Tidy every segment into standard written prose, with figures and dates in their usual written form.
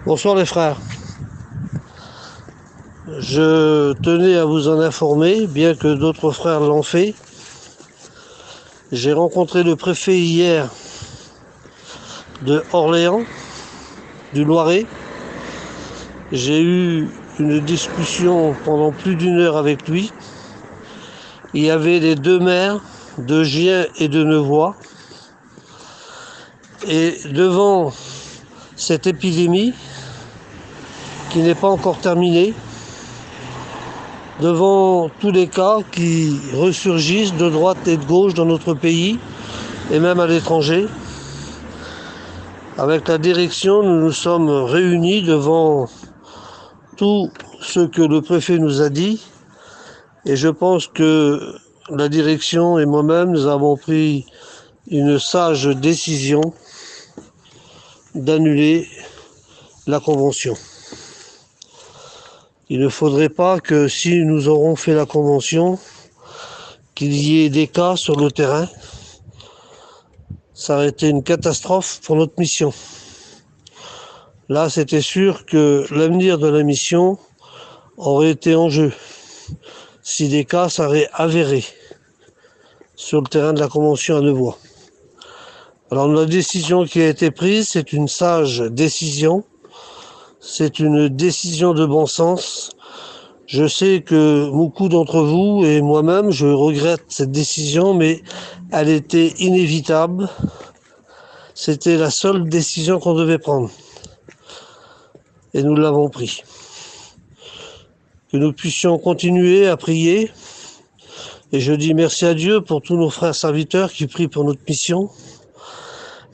Bonsoir les frères. Je tenais à vous en informer, bien que d'autres frères l'ont fait. J'ai rencontré le préfet hier de Orléans, du Loiret. J'ai eu une discussion pendant plus d'une heure avec lui. Il y avait les deux maires de Gien et de Nevoy. Et devant cette épidémie, qui n'est pas encore terminée, devant tous les cas qui ressurgissent de droite et de gauche dans notre pays, et même à l'étranger, avec la direction, nous nous sommes réunis devant tout ce que le préfet nous a dit, et je pense que la direction et moi-même, nous avons pris une sage décision d'annuler la convention. Il ne faudrait pas que si nous aurons fait la convention, qu'il y ait des cas sur le terrain. Ça aurait été une catastrophe pour notre mission. Là, c'était sûr que l'avenir de la mission aurait été en jeu si des cas s'auraient avérés sur le terrain de la convention à Nevoy. Alors la décision qui a été prise, c'est une sage décision. C'est une décision de bon sens. Je sais que beaucoup d'entre vous et moi-même, je regrette cette décision, mais elle était inévitable. C'était la seule décision qu'on devait prendre. Et nous l'avons pris. Que nous puissions continuer à prier. Et je dis merci à Dieu pour tous nos frères serviteurs qui prient pour notre mission.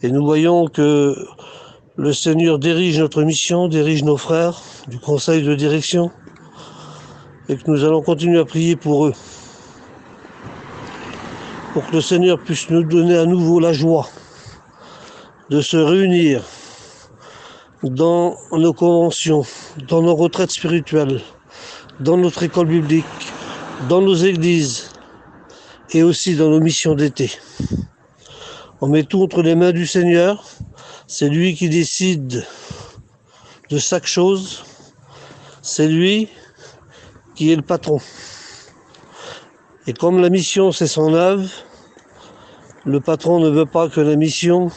Et nous voyons que le Seigneur dirige notre mission, dirige nos frères du conseil de direction. Et que nous allons continuer à prier pour eux. Pour que le Seigneur puisse nous donner à nouveau la joie de se réunir dans nos conventions, dans nos retraites spirituelles, dans notre école biblique, dans nos églises et aussi dans nos missions d'été. On met tout entre les mains du Seigneur. C'est lui qui décide de chaque chose. C'est lui qui est le patron. Et comme la mission, c'est son œuvre, le patron ne veut pas que la mission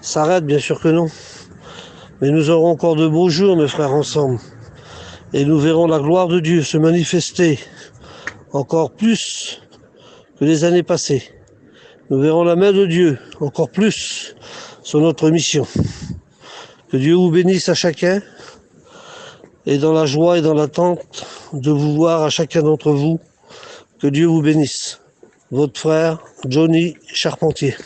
s'arrête, bien sûr que non. Mais nous aurons encore de beaux jours, mes frères, ensemble. Et nous verrons la gloire de Dieu se manifester encore plus que les années passées. Nous verrons la main de Dieu encore plus sur notre mission. Que Dieu vous bénisse à chacun et dans la joie et dans l'attente de vous voir à chacun d'entre vous. Que Dieu vous bénisse. Votre frère Johnny Charpentier.